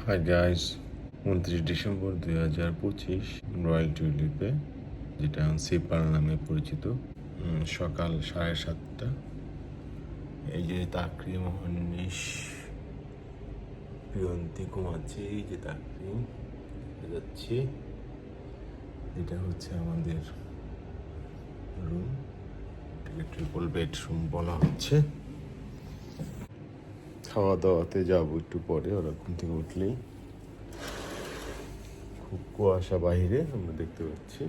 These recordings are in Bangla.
হাই গাইস, 29 ডিসেম্বর 2025 রয়্যাল টিউলিপে, যেটা সিপার নামে পরিচিত, সকাল 7:30। এই যে তাকরিম, মহন্নিশ, প্রিয়ন্তী ঘুমাচ্ছে। এই যে তাকরিম যাচ্ছি, এটা হচ্ছে আমাদের রুম, এটাকে ট্রিপল বেডরুম বলা হচ্ছে। খাওয়া দাওয়াতে যাবো একটু পরে, ওরা ঘুম থেকে উঠলেই। খুব কুয়াশা বাহিরে আমরা দেখতে পাচ্ছি।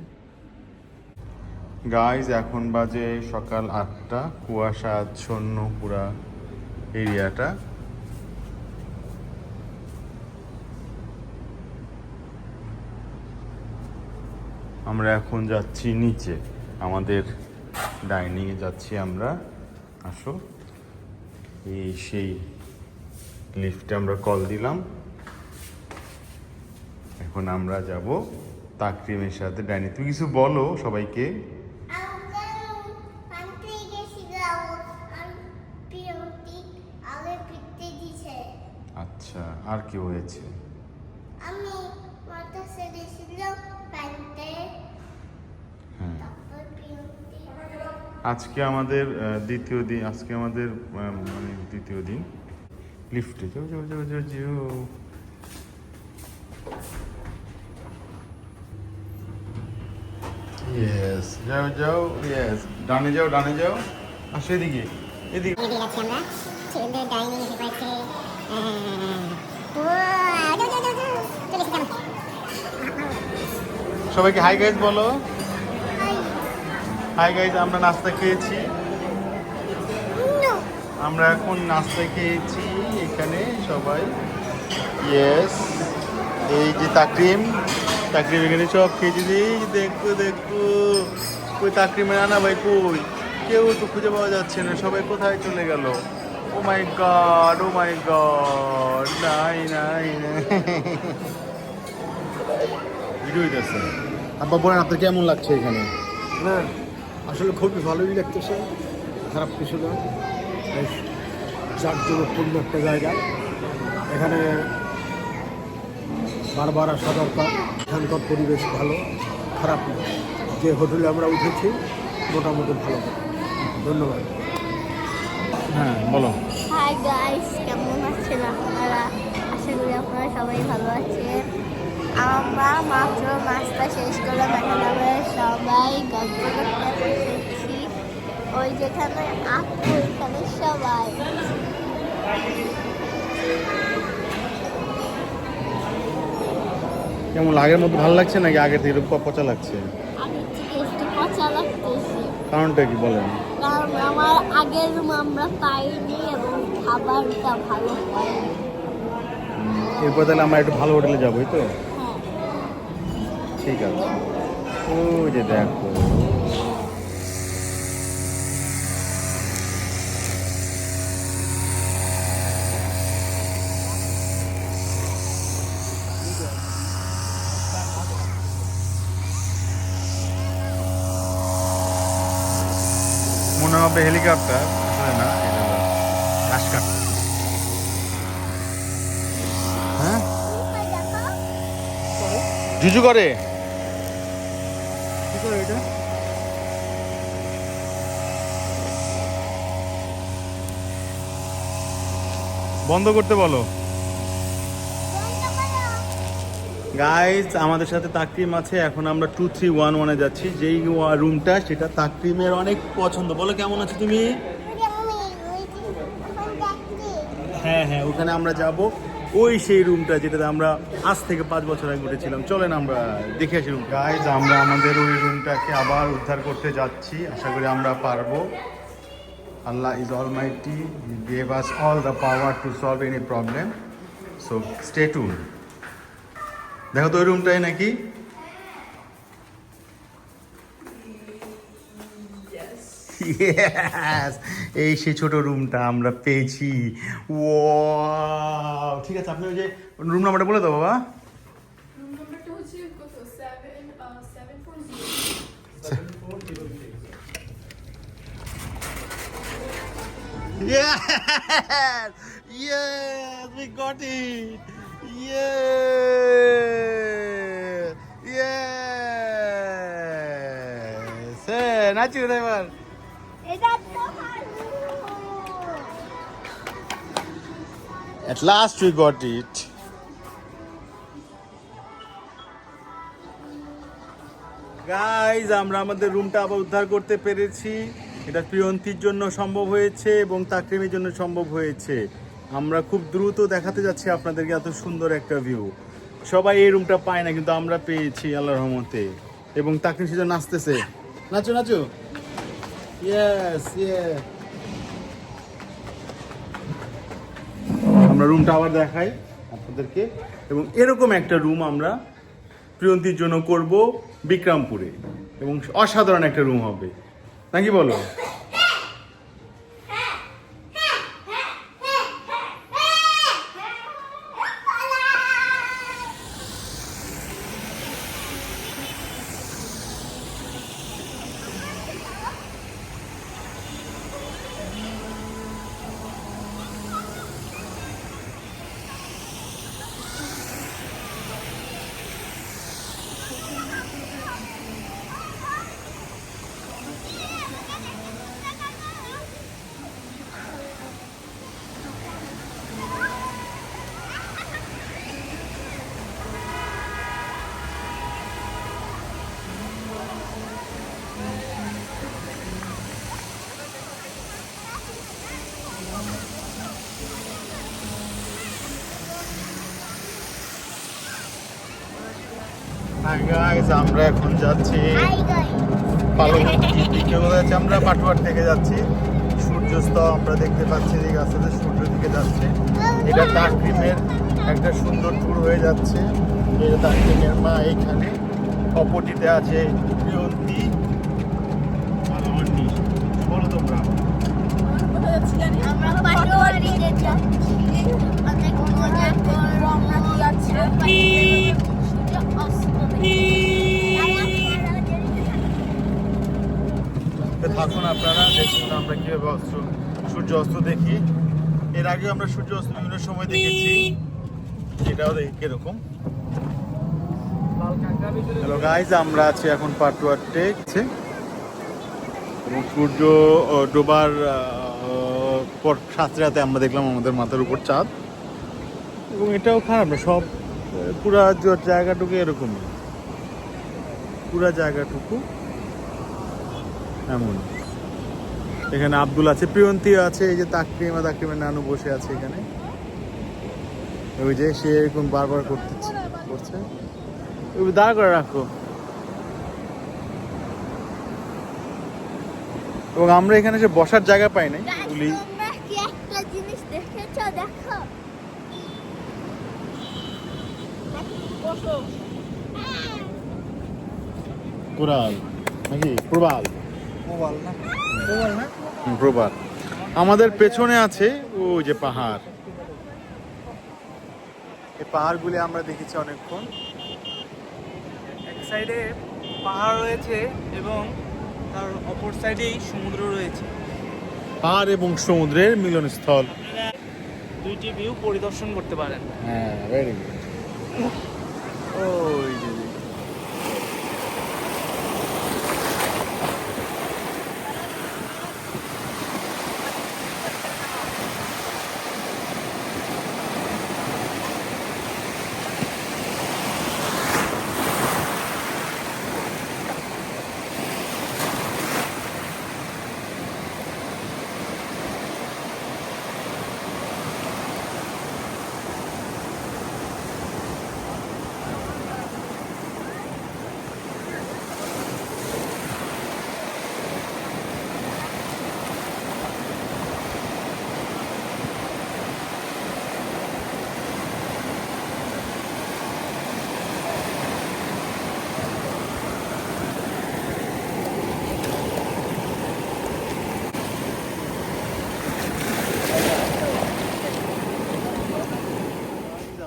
গাইজ এখন বাজে সকাল 8টা, কুয়াশা আচ্ছন্ন পুরা এরিয়াটা। আমরা এখন যাচ্ছি নিচে, আমাদের ডাইনিংয়ে যাচ্ছি আমরা। আসো, এই সেই লিফটে আমরা কল দিলাম। এখন আমরা যাব তাকরিমের সাথে ডাইনিং। তুমি কিছু বলো সবাইকে। আচ্ছা, আর কি হয়েছে? আজকে আমাদের দ্বিতীয় দিন, আজকে আমাদের মানে দ্বিতীয় দিন লিফটে। যাও যাও যাও যাও যাও। ইয়েস, যাও যাও, ইয়েস, ডানে যাও, ডানে যাও। আসো এদিকে, এদিকে। ছেলেদের ডাইনিং এসে পড়েছে। সবাইকে হাই গাইজ বলো। হাই গাইজ, আমরা নাস্তা খেয়েছি। আমরা এখন নাস্তা খেয়েছি এখানে সবাই। ইয়েস, এই যে তাকরিম, তাকরিম এখানে সব খেয়েছি। দেখো দেখো, কই তাকরিমের আনা ভাই কই? কেউ তো খুঁজে পাওয়া যাচ্ছে না, সবাই কোথায় চলে গেল? ও মাই গড, ও মাই গড, নাই নাই নাই। ভিডিও হইতেছে। আব্বা বলেন, আপনার কেমন লাগছে এখানে? না, আসলে খুবই ভালোই লাগতেছে, খারাপ কিছু না। বেশ জাঁকজমকপূর্ণ একটা জায়গা, এখানে বারবার আসা দরকার। এখানকার পরিবেশ ভালো, খারাপ না। যে হোটেলে আমরা উঠেছি মোটামুটি ভালো। ধন্যবাদ। হ্যাঁ বলো। হাই গাইস, কেমন আছেন আপনারা? আশা করি আপনারা সবাই ভালো আছেন। আমরা মাত্র নাস্তা শেষ করলাম, এখন আমরা সবাই গল্প করতে বসেছি। ওই যেখানে আপু, এখানে সবাই। কেমন আগের মতো ভালো লাগছে নাকি আগের থেকে একটু পচা লাগছে? আগের থেকে একটু পচা লাগতেছে। কারণটা কি বলেন? কারণ আমার আগের রুম আমরা পাইনি এবং খাবারটা ভালো হয়নি। এরপর তাহলে আমরা একটু ভালো হোটেলে যাবোই তো। হ্যাঁ, ঠিক আছে। ওই যে দেখো, মনে হবে হেলিকপ্টার, আসলে না, এটা হলো ঘাস কাটা। হ্যাঁ, জুজু করে কি করে এটা? বন্ধ করতে বলো। গাইজ, আমাদের সাথে তাকরিম আছে। এখন আমরা 2311-এ যাচ্ছি। যেই রুমটা, সেটা তাকরিমের অনেক পছন্দ। বলো, কেমন আছো তুমি? হ্যাঁ হ্যাঁ, ওখানে আমরা যাব। ওই সেই রুমটা যেটাতে আমরা আজ থেকে 5 বছর আগে উঠেছিলাম। চলেন আমরা দেখে আসি রুম। গাইজ, আমরা আমাদের ওই রুমটাকে আবার উদ্ধার করতে যাচ্ছি। আশা করি আমরা পারবো। Allah is Almighty. He gave us all the power to solve any problem. So stay tuned. দেখো তো ওই রুমটাই নাকি? Yes! এই সেই ছোট রুমটা আমরা পেয়েছি। ওয়াও, ঠিক আছে, আপনি ওই যে রুম নাম্বারটা বলে দাও বাবা। রুম নাম্বারটা হচ্ছে কত? 740। Yes! Yes! We got it! ইয়ে ইয়ে সে নাচি এবার। এটা তো ভালো। At last we got it. Guys আমরা আমাদের রুমটা আবার উদ্ধার করতে পেরেছি। এটা প্রিয়ন্তীর জন্য সম্ভব হয়েছে এবং তাকরিমের জন্য সম্ভব হয়েছে। আমরা খুব দ্রুত দেখাতে যাচ্ছি আপনাদেরকে এত সুন্দর একটা ভিউ। সবাই এই রুমটা পায় না, কিন্তু আমরা পেয়েছি আল্লাহর রহমতে। এবং তাকরিম সেজন্য নাচতেছে। নাচো নাচো, ইয়েস ইয়ে। আমরা রুমটা আবার দেখাই আপনাদেরকে। এবং এরকম একটা রুম আমরা প্রিয়ন্তীর জন্য করব বিক্রমপুরে, এবং অসাধারণ একটা রুম হবে নাকি বলো? হাই গাইস, আমরা এখন যাচ্ছি হাই গাইস। আমরা পাটুয়ার থেকে যাচ্ছি। সূর্যাস্ত আমরা দেখতে পাচ্ছি, এদিকে আস্তে আস্তে সূর্য দিকে যাচ্ছে। এটা তাকরিমের একটা সুন্দর ট্যুর হয়ে যাচ্ছে। এটা তাকরিমের মা এইখানে, অপোজিটে আছে প্রিয়ন্তী আর অন্নি। বলো তোমরা। কোথায় যাচ্ছি জানি? আমরা পাটোয়ারিতে যাচ্ছি। অনেক মজা করে রওনা দিয়েছি। সূর্য অস্ত দেখি। থাকুন আপনারা, দেখুন আমরা কিভাবে সূর্য অস্ত দেখি। এর আগে আমরা সূর্য অস্ত বিভিন্ন সময় দেখেছি, এটাও দেখি কিরকম। হ্যালো গাইজ, আমরা আছি এখন পাটুয়ার টেক এবং সূর্য ডোবার পর সাঁতরাতে আমরা দেখলাম আমাদের মাথার উপর চাঁদ। এবং এটাও খারাপ না, সব পুরা জায়গাটুকু এরকমই, পুরা জায়গাটুকু এমন। এখানে আব্দুল আছে, প্রিয়ন্তী আছে, এই যে তাকরিমের নানু বসে আছে এখানে। ওই যে সে এরকম বারবার করছে, ওই দাঁড় করে রাখো। এবং আমরা এখানে যে বসার জায়গা পাই নাই, ওগুলি তোমরা কি একটা জিনিস দেখেছো? দেখো। কোরাল নাকি প্রবাল, প্রবাল। আমাদের পেছনে আছে ওই যে পাহাড়। এই পাহাড়গুলি আমরা দেখেছি অনেকক্ষণ। এক সাইডে পাহাড় রয়েছে এবং তার অপর সাইডেই সমুদ্র রয়েছে। পাহাড় এবং সমুদ্রের মিলনস্থল। দুইটি ভিউ পরিদর্শন করতে পারেন। হ্যাঁ, ভেরি গুড। ওই যে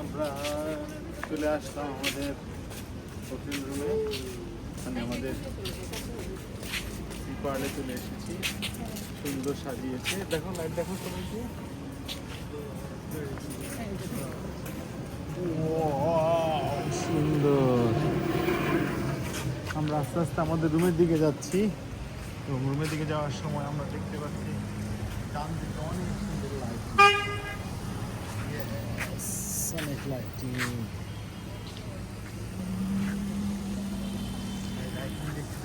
আমরা চলে আসলাম আমাদের হোটেল রুমে। মানে আমাদের পার্লে চলে এসেছি, সুন্দর সাজিয়েছে। দেখো লাইট, দেখো সবাইকে। সুন্দর। আমরা আস্তে আস্তে আমাদের রুমের দিকে যাচ্ছি এবং রুমের দিকে যাওয়ার সময় আমরা দেখতে পাচ্ছি ডান দিকে অনেক সুন্দর লাইট, অনেক লাইটিং।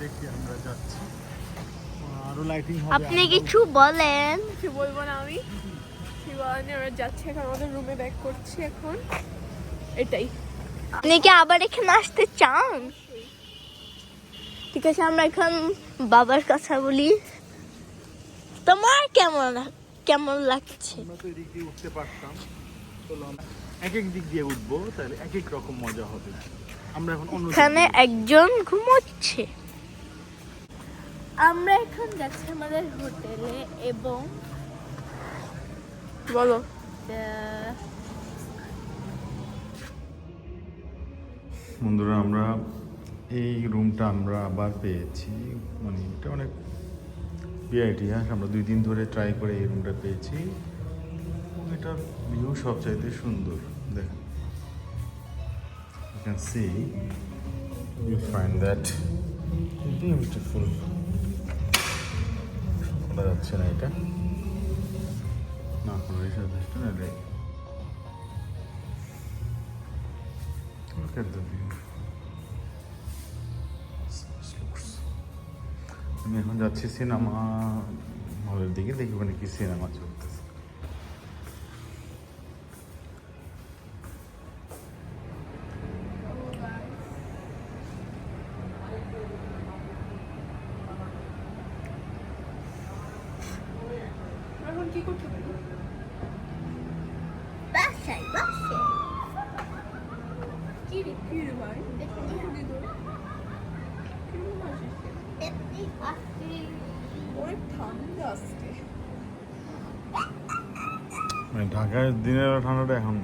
দেখি আমরা যাচ্ছি, আরো লাইটিং হবে। আপনি কিছু বলেন। কিছু বলবো না আমি। শিবানী আমরা যাচ্ছি এখন আমাদের রুমে ব্যাক করছি এখন, এটাই। আপনি কি আবার এখানে আসতে চান? ঠিক আছে, আমরা এখন বাবার কথা বলি। তোমার কেমন লাগছে? আমরা তো এদিক দিয়ে উঠতে পারতাম, চলো আমরা এক এক দিক দিয়ে উঠবো, তাহলে এক এক রকম মজা হবে। আমরা এখন অন্য এখানে একজন ঘুমোচ্ছে। আমরা এখন যাচ্ছি আমাদের হোটেলে এবং বলো। বন্ধুরা, আমরা এই রুমটা আমরা আবার পেয়েছি, মানে এটা অনেক ইতিহাস। আমরা 2 দিন ধরে ট্রাই করে এই রুমটা পেয়েছি এবং এটার ভিউ সবচাইতে সুন্দর। দেখেন, you can see, you find that beautiful. খোলা যাচ্ছে না এটা, না খোলা যাচ্ছে না রে। Look at the view. আমি এখন যাচ্ছি সিনেমা হলের দিকে, দেখি ওখানে কি সিনেমা চলতেছে। এখন কি করছো? বাসায় কি রে ভাই? অনেক ঠান্ডা আজকে। মানে ঢাকায় দিনের বেলা ঠান্ডাটা এখন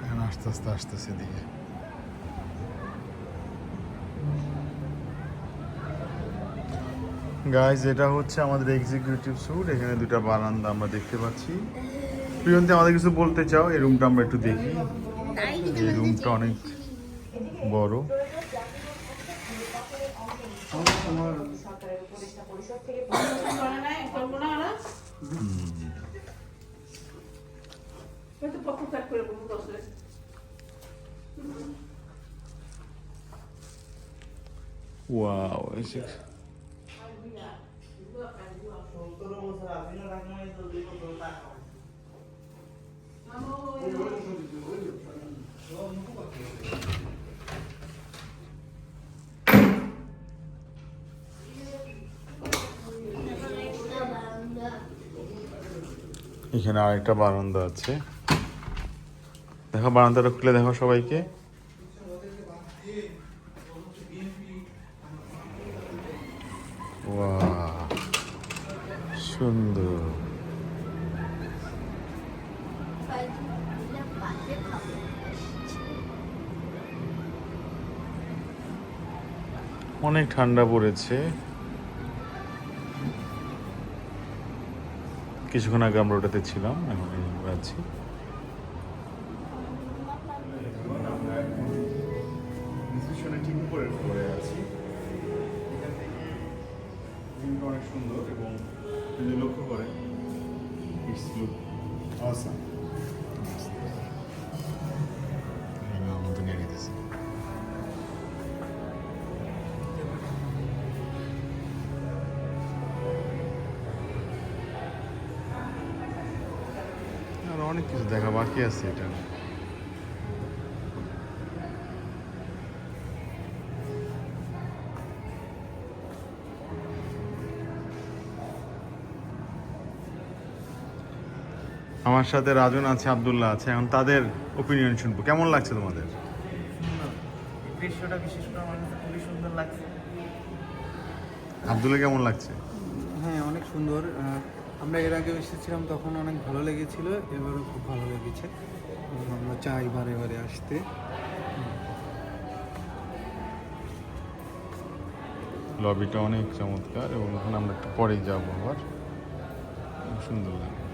এখন আস্তে আস্তে আসতেছে এদিকে। গাইজ, এটা হচ্ছে আমাদের এক্সিকিউটিভ স্যুট। এখানে 2টা বারান্দা আমরা দেখতে পাচ্ছি। প্রিয়ন্তি, আমাদের কিছু বলতে চাও? এই রুমটা আমরা একটু দেখি। এই রুমটা অনেক বড়। ওয়াও, এখানে আরেকটা বারান্দা আছে। দেখো, বারান্দাটা খুলে দেখো সবাইকে। ওয়াও, সুন্দর। অনেক ঠান্ডা পড়েছে। কিছুক্ষণ আগে আমরা ওটাতে ছিলাম, এখন আছি। ঠিক উপরের ফ্লোরে আছি। এখান থেকে ভিউটা অনেক সুন্দর এবং যদি লক্ষ্য করেন, ইটস লুক অসাম। আমাদের নিয়ে নিতেছি। আর অনেক কিছু দেখা বাকি আছে এটা। আমার সাথে রাজন আছে, আব্দুল্লাহ আছে। এখন তাদের ওপিনিয়ন শুনবো। কেমন লাগছে তোমাদের? দৃশ্যটা বিশেষ করে আমার কাছে খুবই সুন্দর লাগছে। আব্দুল্লাহ কেমন লাগছে? হ্যাঁ, অনেক সুন্দর। আমরা এর আগে এসেছিলাম, তখন অনেক ভালো লেগেছিল, এবারও খুব ভালো লেগেছে। আমরা চাই বারে বারে আসতে। লবিটা অনেক চমৎকার এবং ওখানে আমরা একটু পরেই যাবো আবার। সুন্দর লাগে।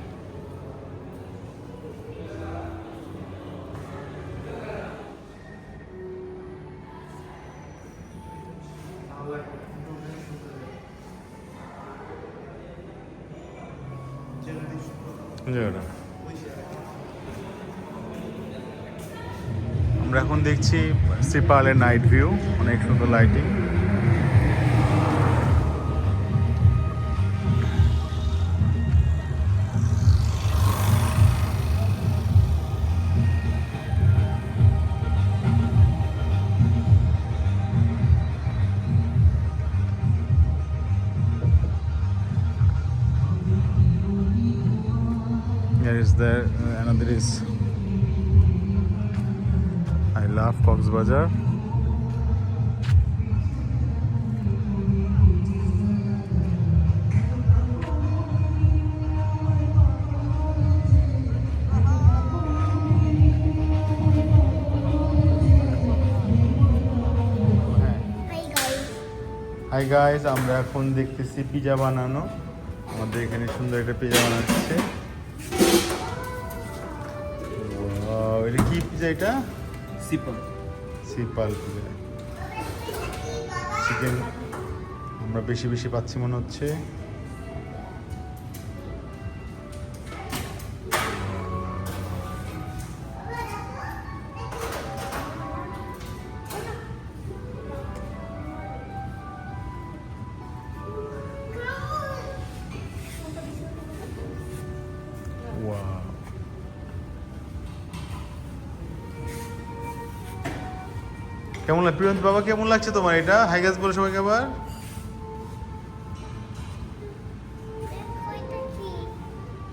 কোন জায়গাটা? আমরা এখন দেখছি সিপালের নাইট ভিউ, অনেক সুন্দর lighting. There is there another is I love Coxbazar. Hi guys, আমরা এখন দেখতেছি পিজা বানানো। আমাদের এখানে সুন্দর একটা পিজা বানাচ্ছে। Wow, এটা কি পিজা? এটা সিপল। সিপাল পিজা। চিকেন আমরা বেশি বেশি পাচ্ছি মনে হচ্ছে। Wow. কেমন লাগে প্রিয়ন্ত বাবা, কেমন লাগছে তোমার এটা? হাই গাইস বলে সবাইকে আবার।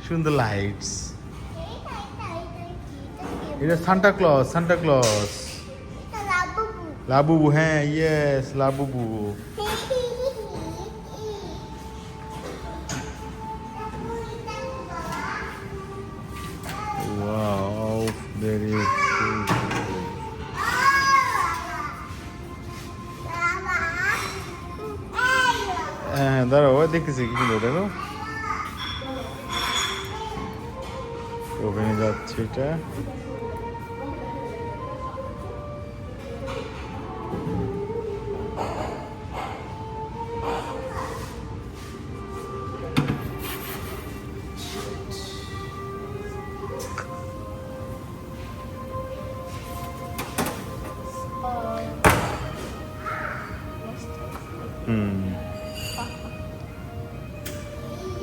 সুন্দর লাইটস। এটা Santa Santa Labubu, হ্যাঁ yes Labubu. Wow, very cool. হ্যাঁ দাঁড়াও, দেখতেছি কি সুন্দর, দেখো ওখানে যাচ্ছে এটা।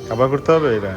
খাবার করতে হবে এটা।